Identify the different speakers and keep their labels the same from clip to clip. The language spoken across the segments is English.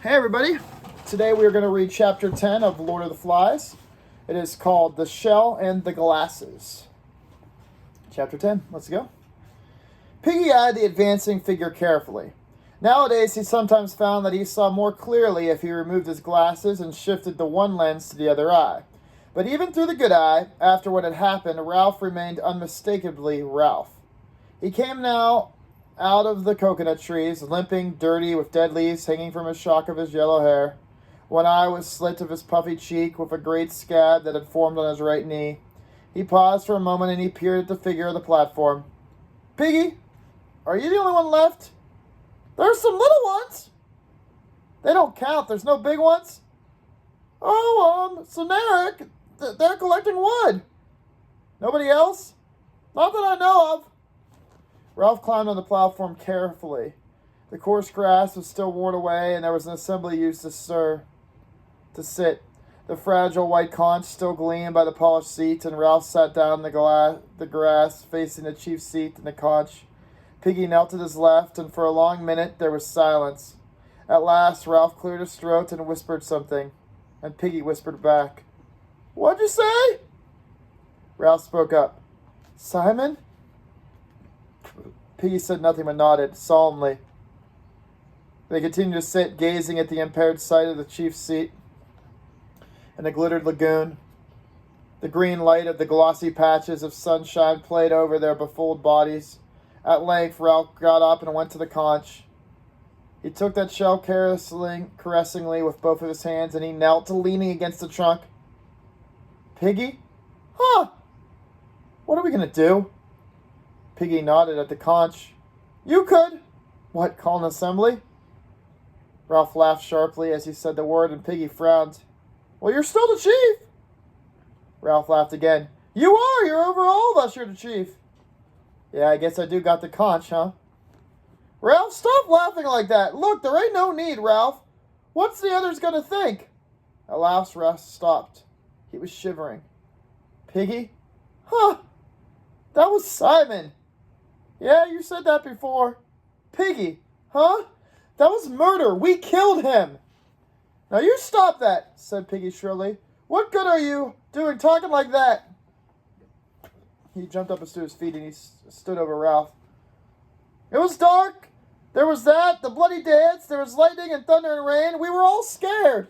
Speaker 1: Hey everybody, today we are going to read chapter 10 of Lord of the Flies. It is called The Shell and the Glasses. Chapter 10, let's go. Piggy eyed the advancing figure carefully. Nowadays he sometimes found that he saw more clearly if he removed his glasses and shifted the one lens to the other eye. But even through the good eye, after what had happened, Ralph remained unmistakably Ralph. He came now out of the coconut trees, limping, dirty, with dead leaves hanging from a shock of his yellow hair. One eye was slit of his puffy cheek, with a great scab that had formed on his right knee. He paused for a moment and he peered at the figure of the platform. "Piggy, are you the only one left?" "There's some little ones." "They don't count. There's no big ones." "Oh, Soneric, they're collecting wood." "Nobody else?" "Not that I know of." Ralph climbed on the platform carefully. The coarse grass was still worn away, and there was an assembly used to sit. The fragile white conch still gleamed by the polished seat, and Ralph sat down in the grass, facing the chief seat and the conch. Piggy knelt at his left, and for a long minute there was silence. At last Ralph cleared his throat and whispered something, and Piggy whispered back. "What'd you say?" Ralph spoke up. "Simon?" Piggy said nothing but nodded, solemnly. They continued to sit, gazing at the impaired sight of the chief's seat and the glittered lagoon. The green light of the glossy patches of sunshine played over their befooled bodies. At length, Ralph got up and went to the conch. He took that shell caressingly with both of his hands, and he knelt, leaning against the trunk. "Piggy? Huh? What are we going to do?" Piggy nodded at the conch. "You could." "What, call an assembly?" Ralph laughed sharply as he said the word, and Piggy frowned. "Well, you're still the chief." Ralph laughed again. "You are. You're over all of us. You're the chief." "Yeah, I guess I do got the conch, huh?" "Ralph, stop laughing like that. Look, there ain't no need, Ralph. What's the others going to think?" At last, Ralph stopped. He was shivering. "Piggy? Huh. That was Simon." "Yeah, you said that before." "Piggy? Huh? That was murder. We killed him." "Now you stop that," said Piggy shrilly. "What good are you doing talking like that?" He jumped up to his feet and he stood over Ralph. "It was dark. There was that, the bloody dance. There was lightning and thunder and rain. We were all scared."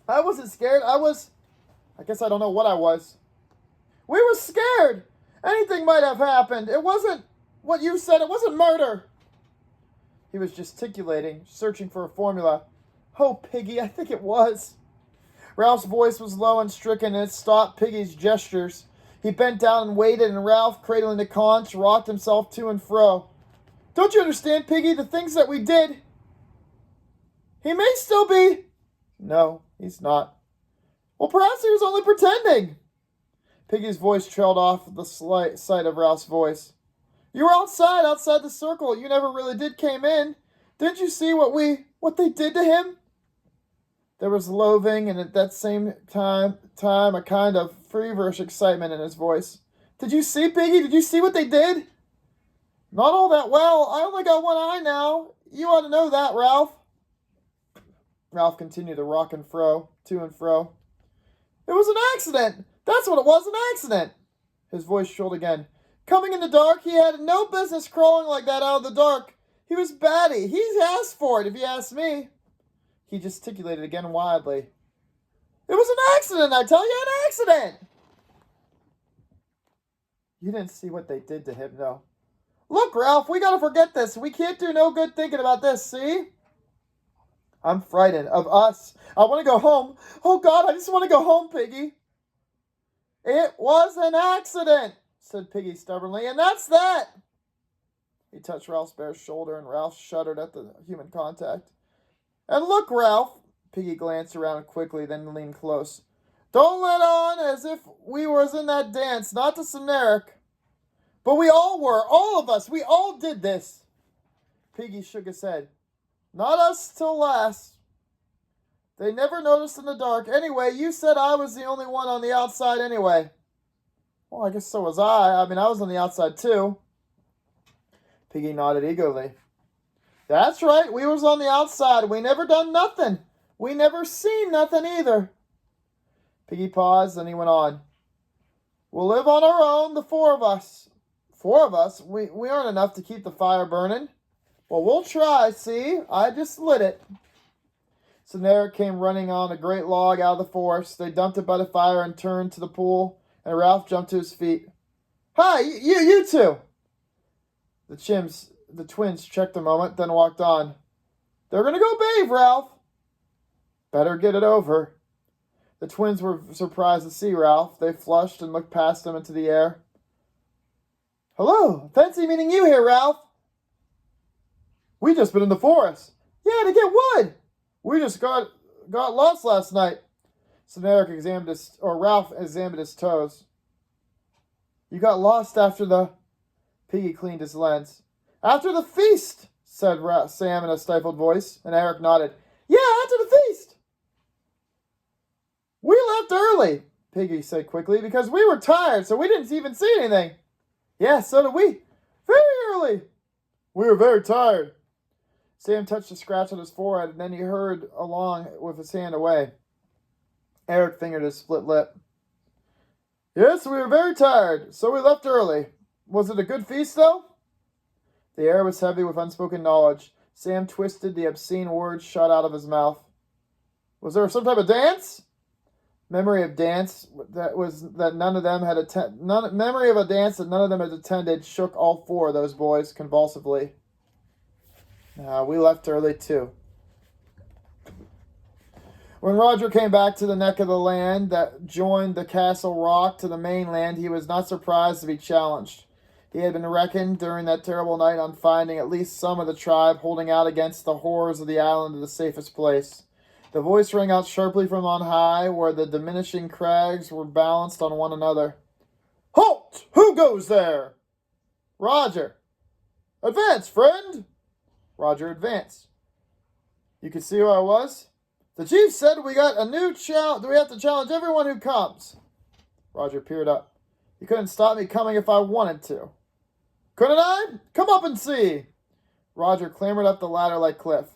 Speaker 1: "I wasn't scared. I guess I don't know what I was." "We were scared. Anything might have happened. It wasn't what you said. It wasn't murder." He was gesticulating, searching for a formula. "Oh, Piggy, I think it was." Ralph's voice was low and stricken, and it stopped Piggy's gestures. He bent down and waited, and Ralph, cradling the conch, rocked himself to and fro. "Don't you understand, Piggy, the things that we did? He may still be." "No, he's not." "Well, perhaps he was only pretending." Piggy's voice trailed off the sight of Ralph's voice. "You were outside the circle. You never really did came in. Didn't you see what they did to him?" There was loathing and at that same time a kind of feverish excitement in his voice. "Did you see, Piggy? Did you see what they did?" "Not all that well. I only got one eye now. You ought to know that, Ralph." Ralph continued to rock and fro, to and fro. "It was an accident. That's what it was, an accident." His voice shrilled again. "Coming in the dark, he had no business crawling like that out of the dark. He was batty. He asked for it, if you ask me." He gesticulated again wildly. "It was an accident, I tell you, an accident." "You didn't see what they did to him, though." "Look, Ralph, we gotta forget this. We can't do no good thinking about this, see?" "I'm frightened of us. I want to go home. Oh, God, I just want to go home, Piggy." "It was an accident," said Piggy stubbornly, "and that's that." He touched Ralph's bare shoulder, and Ralph shuddered at the human contact. "And look, Ralph," Piggy glanced around quickly, then leaned close. "Don't let on as if we was in that dance, not to Soneric. But we all were, all of us, we all did this." Piggy shook his head. "Not us till last. They never noticed in the dark. Anyway, you said I was the only one on the outside anyway." "Well, I guess so was I. I was on the outside too." Piggy nodded eagerly. That's right, we was on the outside. We never done nothing. We never seen nothing either. Piggy paused, then he went on. We'll live on our own, the four of us. Four of us? We aren't enough to keep the fire burning. Well, we'll try, see? I just lit it. So Eric came running on a great log out of the forest. They dumped it by the fire and turned to the pool, and Ralph jumped to his feet. Hi, you two! The twins checked a moment, then walked on. They're gonna go bathe, Ralph. Better get it over. The twins were surprised to see Ralph. They flushed and looked past him into the air. Hello, fancy meeting you here, Ralph. We just been in the forest. Yeah, to get wood. We just got lost last night. So Ralph examined his toes. You got lost after the... Piggy cleaned his lens. After the feast, said Sam in a stifled voice, and Eric nodded. Yeah, after the feast. We left early, Piggy said quickly, because we were tired, so we didn't even see anything. Yeah, so did we. Very early. We were very tired. Sam touched a scratch on his forehead, and then he hurried along with his hand away. Eric fingered his split lip. Yes, we were very tired, so we left early. Was it a good feast, though? The air was heavy with unspoken knowledge. Sam twisted the obscene words shot out of his mouth. Was there some type of dance? Memory of a dance that none of them had attended shook all four of those boys convulsively. We left early, too. When Roger came back to the neck of the land that joined the Castle Rock to the mainland, he was not surprised to be challenged. He had been reckoned during that terrible night on finding at least some of the tribe holding out against the horrors of the island to the safest place. The voice rang out sharply from on high, where the diminishing crags were balanced on one another. Halt! Who goes there? Roger. Advance, friend! Roger advanced. You can see who I was? The chief said we got a new challenge. We have to challenge everyone who comes. Roger peered up. You couldn't stop me coming if I wanted to. Couldn't I? Come up and see. Roger clambered up the ladder like Cliff.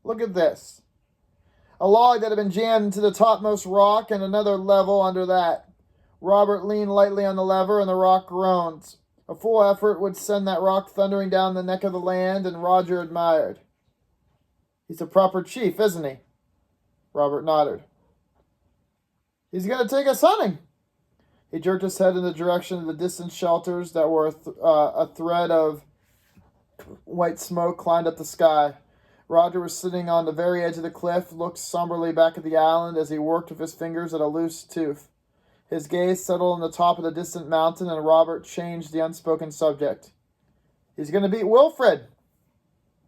Speaker 1: Look at this. A log that had been jammed into the topmost rock and another level under that. Robert leaned lightly on the lever and the rock groaned. A full effort would send that rock thundering down the neck of the land, and Roger admired. He's a proper chief, isn't he? Robert nodded. He's going to take us hunting. He jerked his head in the direction of the distant shelters that were a thread of white smoke climbed up the sky. Roger was sitting on the very edge of the cliff, looked somberly back at the island as he worked with his fingers at a loose tooth. His gaze settled on the top of the distant mountain, and Robert changed the unspoken subject. He's going to beat Wilfred.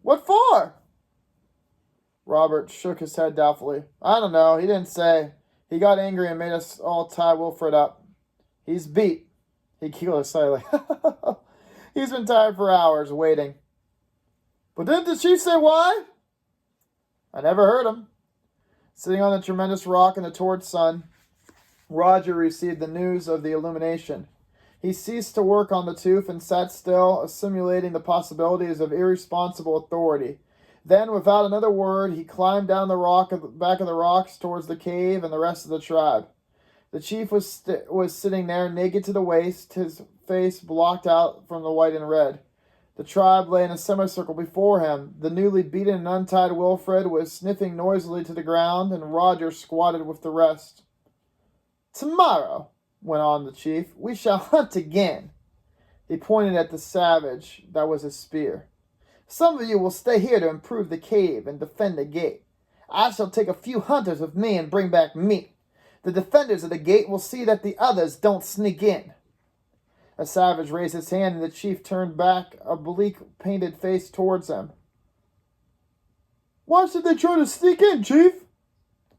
Speaker 1: What for? Robert shook his head doubtfully. I don't know. He didn't say. He got angry and made us all tie Wilfred up. He's beat. He giggled slightly. He's been tired for hours, waiting. But didn't the chief say why? I never heard him. Sitting on the tremendous rock in the torrid sun, Roger received the news of the illumination. He ceased to work on the tooth and sat still, assimilating the possibilities of irresponsible authority. Then, without another word, he climbed down the back of the rocks towards the cave and the rest of the tribe. The chief was sitting there, naked to the waist, his face blocked out from the white and red. The tribe lay in a semicircle before him. The newly beaten and untied Wilfred was sniffing noisily to the ground, and Roger squatted with the rest. Tomorrow, went on the chief, we shall hunt again. He pointed at the savage that was his spear. Some of you will stay here to improve the cave and defend the gate. I shall take a few hunters with me and bring back meat. The defenders of the gate will see that the others don't sneak in. A savage raised his hand, and the chief turned back a bleak, painted face towards him. Why should they try to sneak in, chief?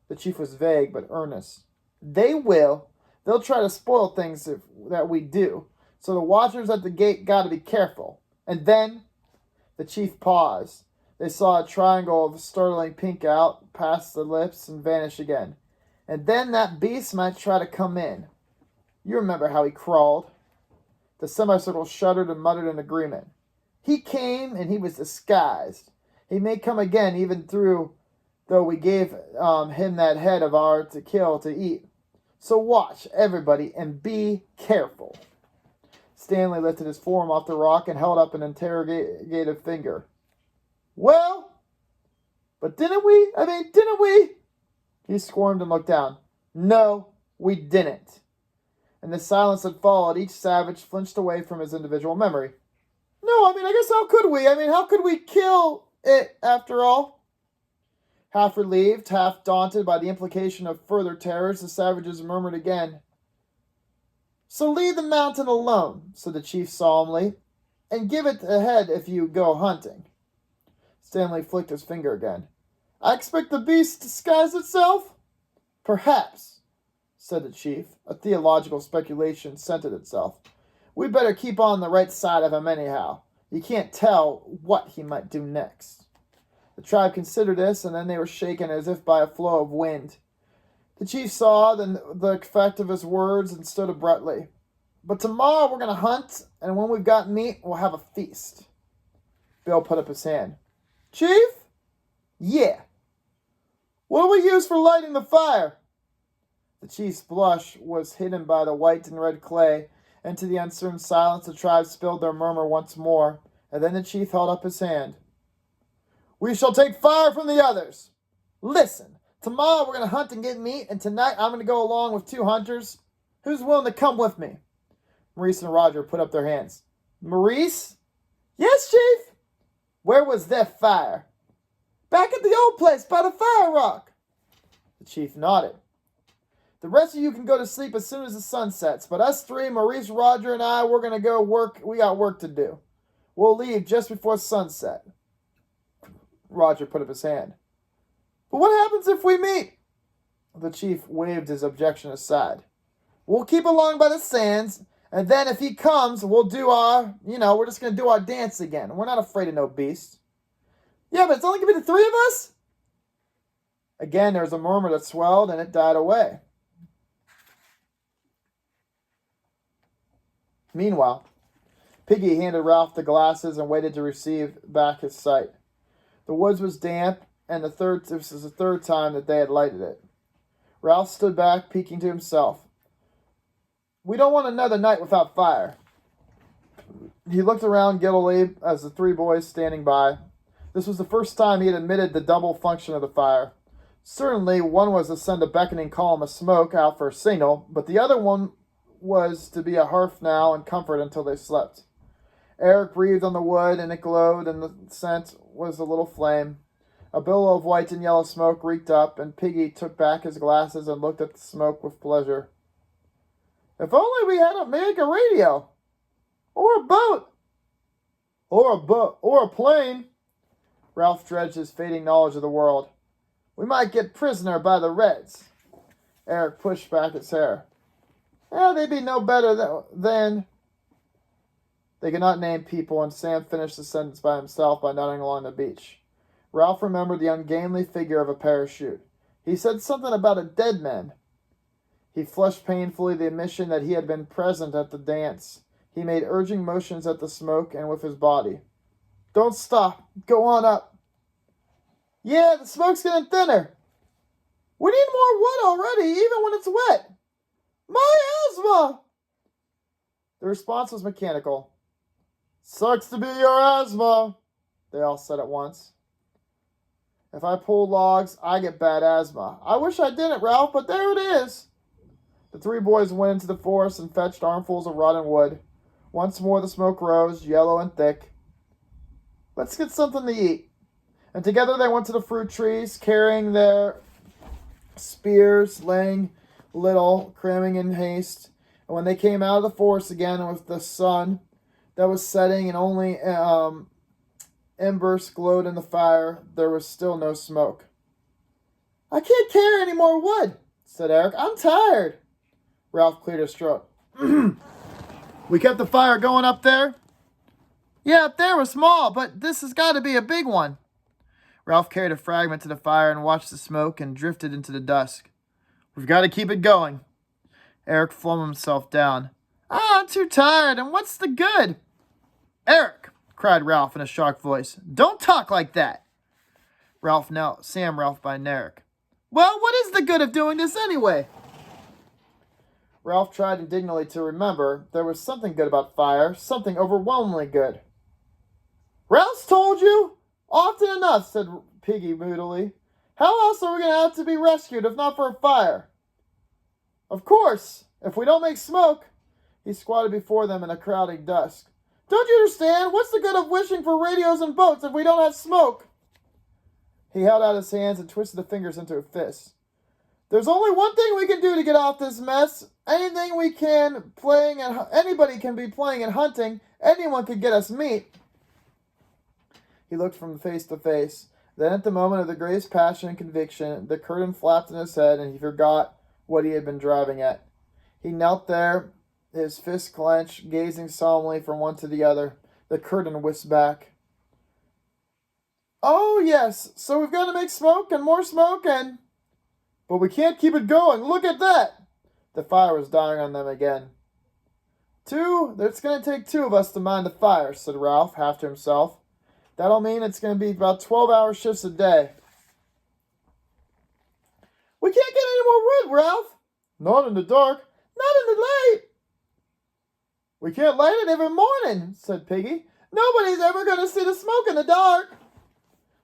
Speaker 1: The chief was vague but earnest. They will. They'll try to spoil things that we do. So the watchers at the gate got to be careful. And then the chief paused. They saw a triangle of startling pink out past the lips and vanish again. And then that beast might try to come in. You remember how he crawled. The semicircle shuddered and muttered in agreement. He came and he was disguised. He may come again, even though we gave him that head of ours to kill to eat. So watch, everybody, and be careful. Stanley lifted his forearm off the rock and held up an interrogative finger. Well, but didn't we? He squirmed and looked down. No, we didn't. In the silence that followed, each savage flinched away from his individual memory. No, I guess how could we? How could we kill it after all? Half relieved, half daunted by the implication of further terrors, the savages murmured again. So leave the mountain alone, said the chief solemnly, and give it a head if you go hunting. Stanley flicked his finger again. I expect the beast to disguise itself? Perhaps, said the chief. A theological speculation scented itself. We'd better keep on the right side of him anyhow. You can't tell what he might do next. The tribe considered this, and then they were shaken as if by a flow of wind. The chief saw the effect of his words and stood abruptly. But tomorrow we're going to hunt, and when we've got meat, we'll have a feast. Bill put up his hand. Chief? Yeah. What do we use for lighting the fire? The chief's blush was hidden by the white and red clay, and to the uncertain silence the tribe spilled their murmur once more, and then the chief held up his hand. We shall take fire from the others. Listen, tomorrow we're going to hunt and get meat, and tonight I'm going to go along with 2 hunters. Who's willing to come with me? Maurice and Roger put up their hands. Maurice? Yes, Chief. Where was that fire? Back at the old place by the fire rock. The chief nodded. The rest of you can go to sleep as soon as the sun sets, but us 3, Maurice, Roger, and I, we're going to go work. We got work to do. We'll leave just before sunset. Roger put up his hand. But what happens if we meet? The chief waved his objection aside. We'll keep along by the sands, and then if he comes, we'll do we're just going to do our dance again. We're not afraid of no beast. Yeah, but it's only going to be the 3 of us? Again, there was a murmur that swelled, and it died away. Meanwhile, Piggy handed Ralph the glasses and waited to receive back his sight. The woods was damp, and this was the 3rd time that they had lighted it. Ralph stood back, peeking to himself. We don't want another night without fire. He looked around giddily as the 3 boys standing by. This was the first time he had admitted the double function of the fire. Certainly, one was to send a beckoning column of smoke out for a signal, but the other one was to be a hearth now and comfort until they slept. Eric breathed on the wood, and it glowed, and the scent was a little flame. A billow of white and yellow smoke reeked up, and Piggy took back his glasses and looked at the smoke with pleasure. If only we had a radio, or a boat, or a plane. Ralph dredged his fading knowledge of the world. We might get prisoner by the Reds. Eric pushed back his hair. They'd be no better than... They could not name people, and Sam finished the sentence by himself by nodding along the beach. Ralph remembered the ungainly figure of a parachute. He said something about a dead man. He flushed painfully the admission that he had been present at the dance. He made urging motions at the smoke and with his body. Don't stop. Go on up. Yeah, the smoke's getting thinner. We need more wood already, even when it's wet. My asthma! The response was mechanical. Sucks to be your asthma, they all said at once. If I pull logs, I get bad asthma. I wish I didn't, Ralph, but there it is. The 3 boys went into the forest and fetched armfuls of rotten wood. Once more the smoke rose, yellow and thick. Let's get something to eat. And together they went to the fruit trees, carrying their spears, laying little, cramming in haste. And when they came out of the forest again with the sun that was setting and only embers glowed in the fire, there was still no smoke. I can't carry any more wood, said Eric. I'm tired. Ralph cleared his throat. We kept the fire going up there? Yeah, up there was small, but this has got to be a big one. Ralph carried a fragment to the fire and watched the smoke and drifted into the dusk. We've got to keep it going. Eric flung himself down. I'm too tired, and what's the good? Eric, cried Ralph in a shocked voice, don't talk like that. Sam Ralph by Narek. Well, what is the good of doing this anyway? Ralph tried indignantly to remember. There was something good about fire, something overwhelmingly good. Ralph's told you? Often enough, said Piggy moodily. How else are we going to have to be rescued if not for a fire? Of course, if we don't make smoke. He squatted before them in the crowding dusk. Don't you understand? What's the good of wishing for radios and boats if we don't have smoke? He held out his hands and twisted the fingers into a fist. There's only one thing we can do to get out this mess. Anybody can be playing and hunting. Anyone can get us meat. He looked from face to face. Then at the moment of the greatest passion and conviction, the curtain flapped in his head and he forgot what he had been driving at. He knelt there, his fists clenched, gazing solemnly from one to the other. The curtain whisked back. Oh, yes, so we've got to make smoke and more smoke and... But we can't keep it going. Look at that! The fire was dying on them again. It's going to take 2 of us to mind the fire, said Ralph, half to himself. That'll mean it's going to be about 12-hour shifts a day. We can't get any more wood, Ralph. Not in the dark. Not in the light. We can't light it every morning, said Piggy. Nobody's ever going to see the smoke in the dark.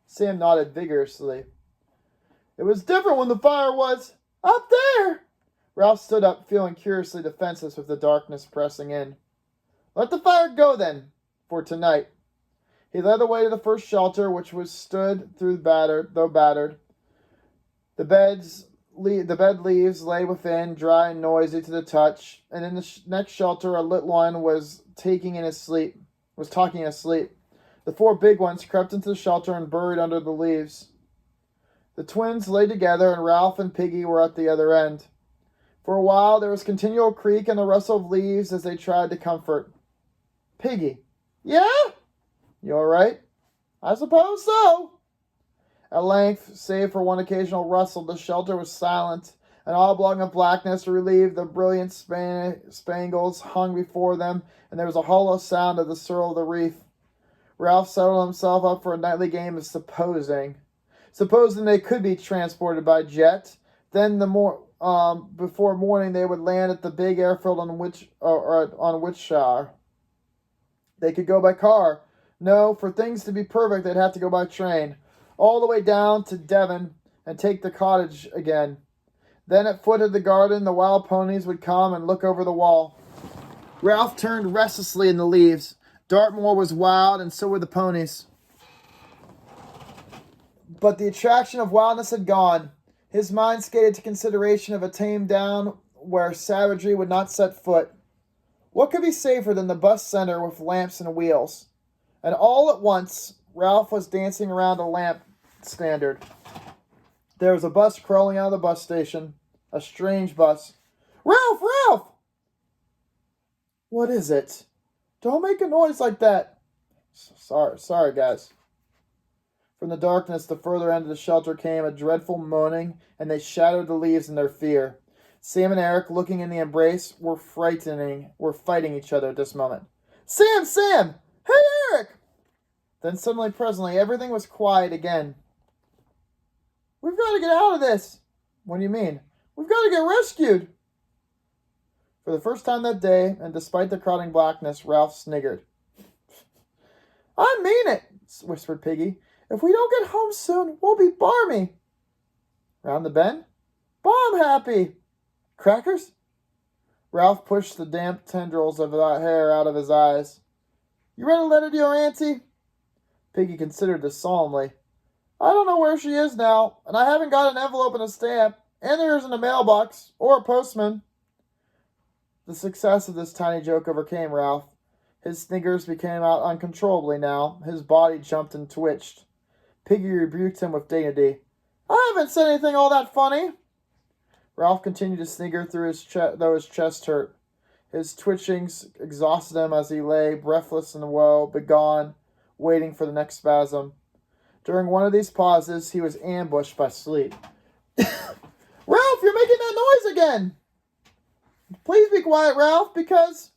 Speaker 1: Sam nodded vigorously. It was different when the fire was up there. Ralph stood up, feeling curiously defenseless with the darkness pressing in. Let the fire go, then, for tonight. He led the way to the first shelter, which was stood though battered. The bed leaves lay within, dry and noisy to the touch, and in the next shelter a little one was talking in his sleep. The 4 big ones crept into the shelter and buried under the leaves. The twins lay together, and Ralph and Piggy were at the other end. For a while there was continual creak and the rustle of leaves as they tried to comfort. Piggy. Yeah? You all right? I suppose so. At length, save for one occasional rustle, the shelter was silent. An oblong of blackness relieved the brilliant spangles hung before them, and there was a hollow sound of the swirl of the reef. Ralph settled himself up for a nightly game of supposing. Supposing they could be transported by jet, then before morning they would land at the big airfield on Wiltshire. They could go by car. No, for things to be perfect, they'd have to go by train, all the way down to Devon and take the cottage again. Then at foot of the garden, the wild ponies would come and look over the wall. Ralph turned restlessly in the leaves. Dartmoor was wild, and so were the ponies. But the attraction of wildness had gone. His mind skated to consideration of a tame down where savagery would not set foot. What could be safer than the bus center with lamps and wheels? And all at once, Ralph was dancing around a lamp standard. There was a bus crawling out of the bus station. A strange bus. Ralph! Ralph! What is it? Don't make a noise like that. Sorry, guys. From the darkness, the further end of the shelter came a dreadful moaning, and they shadowed the leaves in their fear. Sam and Eric, looking in the embrace, were fighting each other at this moment. Sam! Sam! Hey, Eric! Then presently, everything was quiet again. We've got to get out of this. What do you mean? We've got to get rescued. For the first time that day, and despite the crowding blackness, Ralph sniggered. I mean it, whispered Piggy. If we don't get home soon, we'll be barmy. Round the bend? Bomb happy. Crackers? Ralph pushed the damp tendrils of that hair out of his eyes. You read a letter to your auntie? Piggy considered this solemnly. I don't know where she is now, and I haven't got an envelope and a stamp, and there isn't a mailbox or a postman. The success of this tiny joke overcame Ralph. His sniggers became out uncontrollably now. His body jumped and twitched. Piggy rebuked him with dignity. I haven't said anything all that funny. Ralph continued to snigger though his chest hurt. His twitchings exhausted him as he lay, breathless in woe, begone, waiting for the next spasm. During one of these pauses, he was ambushed by sleep. Ralph, you're making that noise again! Please be quiet, Ralph, because...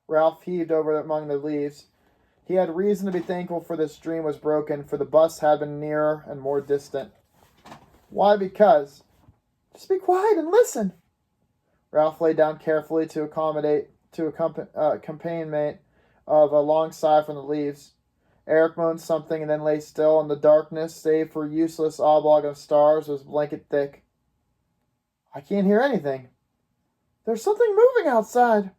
Speaker 1: Ralph heaved over among the leaves. He had reason to be thankful for this dream was broken, for the bus had been nearer and more distant. Why? Because. Just be quiet and listen. Ralph lay down carefully to accommodate to a companionmate of a long sigh from the leaves. Eric moaned something and then lay still, and the darkness, save for a useless oblong of stars, was blanket thick. I can't hear anything. There's something moving outside.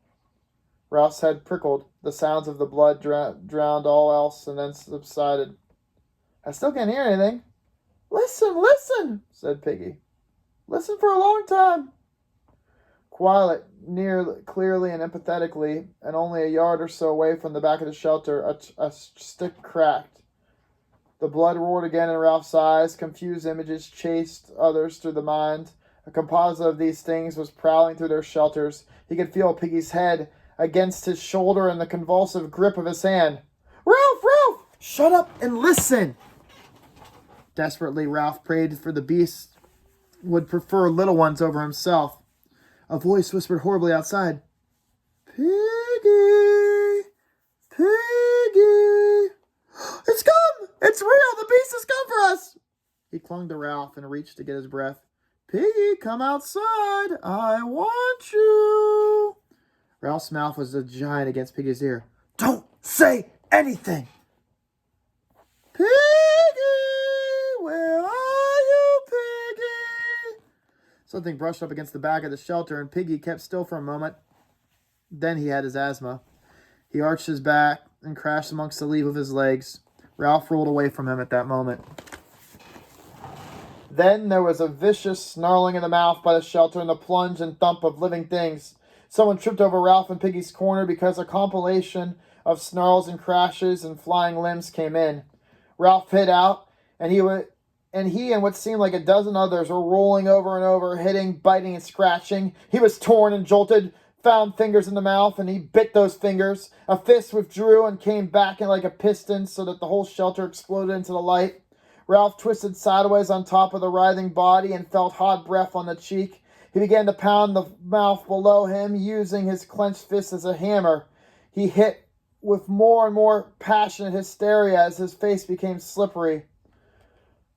Speaker 1: Ralph's head prickled. The sounds of the blood drowned all else and then subsided. I still can't hear anything. Listen, listen, said Piggy. Listen for a long time. Quiet, clearly and empathetically, and only a yard or so away from the back of the shelter, a stick cracked. The blood roared again in Ralph's eyes. Confused images chased others through the mind. A composite of these things was prowling through their shelters. He could feel Piggy's head against his shoulder and the convulsive grip of his hand. Ralph! Ralph! Shut up and listen! Desperately, Ralph prayed for the beast would prefer little ones over himself. A voice whispered horribly outside. Piggy! Piggy! It's come! It's real! The beast has come for us! He clung to Ralph and reached to get his breath. Piggy, come outside! I want you! Ralph's mouth was a giant against Piggy's ear. Don't say anything! Piggy! Where are you, Piggy? Something brushed up against the back of the shelter, and Piggy kept still for a moment. Then he had his asthma. He arched his back and crashed amongst the leaf of his legs. Ralph rolled away from him at that moment. Then there was a vicious snarling in the mouth by the shelter and the plunge and thump of living things. Someone tripped over Ralph in Piggy's corner because a compilation of snarls and crashes and flying limbs came in. Ralph hit out, and he and what seemed like a dozen others were rolling over and over, hitting, biting, and scratching. He was torn and jolted, found fingers in the mouth, and he bit those fingers. A fist withdrew and came back in like a piston so that the whole shelter exploded into the light. Ralph twisted sideways on top of the writhing body and felt hot breath on the cheek. He began to pound the mouth below him, using his clenched fist as a hammer. He hit with more and more passionate hysteria as his face became slippery.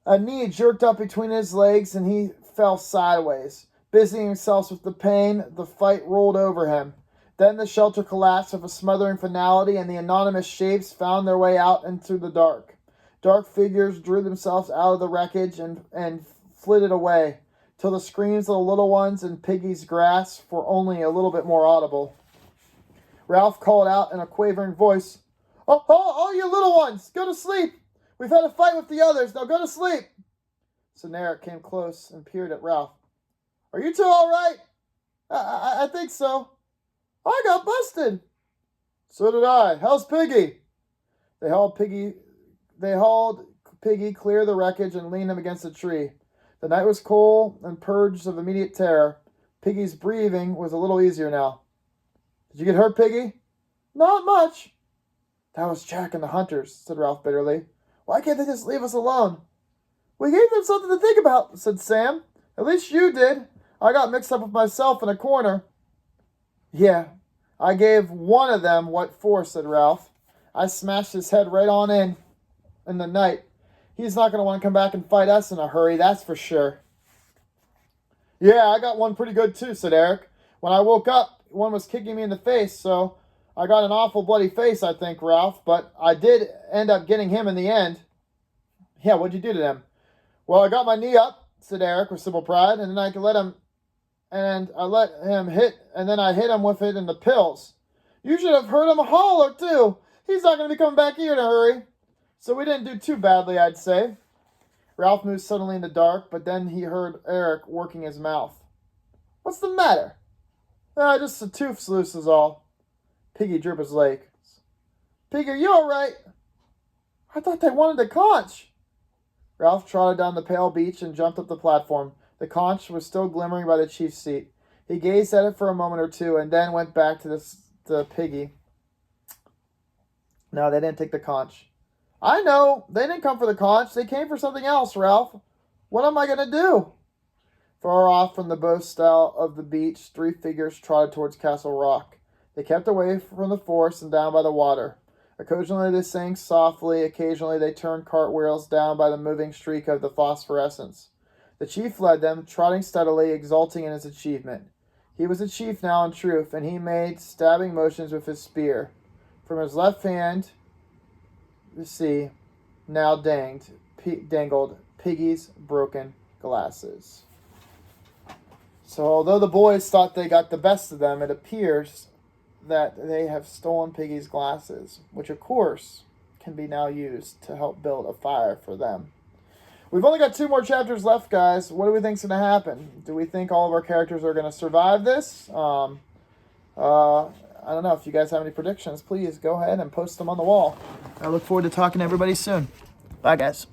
Speaker 1: A knee jerked up between his legs and he fell sideways. Busying himself with the pain, the fight rolled over him. Then the shelter collapsed with a smothering finality, and the anonymous shapes found their way out into the dark. Dark figures drew themselves out of the wreckage and flitted away, till the screams of the little ones in Piggy's grasp were only a little bit more audible. Ralph called out in a quavering voice, Oh, all you little ones, go to sleep! We've had a fight with the others, now go to sleep! Eric came close and peered at Ralph. Are you two all right? I think so. I got busted. So did I. How's Piggy? They hauled Piggy clear of the wreckage and leaned him against a tree. The night was cool and purged of immediate terror. Piggy's breathing was a little easier now. Did you get hurt, Piggy? Not much. That was Jack and the hunters, said Ralph bitterly. Why can't they just leave us alone? We gave them something to think about, said Sam. At least you did. I got mixed up with myself in a corner. Yeah, I gave one of them what for, said Ralph. I smashed his head right on in the night. He's not going to want to come back and fight us in a hurry, that's for sure. Yeah, I got one pretty good too, said Eric. When I woke up, one was kicking me in the face, so I got an awful bloody face, I think, Ralph, but I did end up getting him in the end. Yeah, what'd you do to them? Well, I got my knee up, said Eric with simple pride, and then I let him hit, and then I hit him with it in the pills. You should have heard him holler, too. He's not going to be coming back here in a hurry. So we didn't do too badly, I'd say. Ralph moved suddenly in the dark, but then he heard Eric working his mouth. What's the matter? Just the tooth's loose is all. Piggy drew up his leg. Piggy, are you all right? I thought they wanted the conch. Ralph trotted down the pale beach and jumped up the platform. The conch was still glimmering by the chief's seat. He gazed at it for a moment or two and then went back to the Piggy. No, they didn't take the conch. I know. They didn't come for the conch. They came for something else, Ralph. What am I going to do? Far off from the bow stile of the beach, three figures trotted towards Castle Rock. They kept away from the forest and down by the water. Occasionally they sang softly, occasionally they turned cartwheels down by the moving streak of the phosphorescence. The chief led them, trotting steadily, exulting in his achievement. He was a chief now in truth, and he made stabbing motions with his spear. From his left hand, the sea now dangled Piggy's broken glasses. So although the boys thought they got the best of them, it appears that they have stolen Piggy's glasses, which of course can be now used to help build a fire for them. We've only got 2 more chapters left, guys. What do we think's going to happen? Do we think all of our characters are going to survive this? I don't know. If you guys have any predictions, please go ahead and post them on the wall. I look forward to talking to everybody soon. Bye, guys.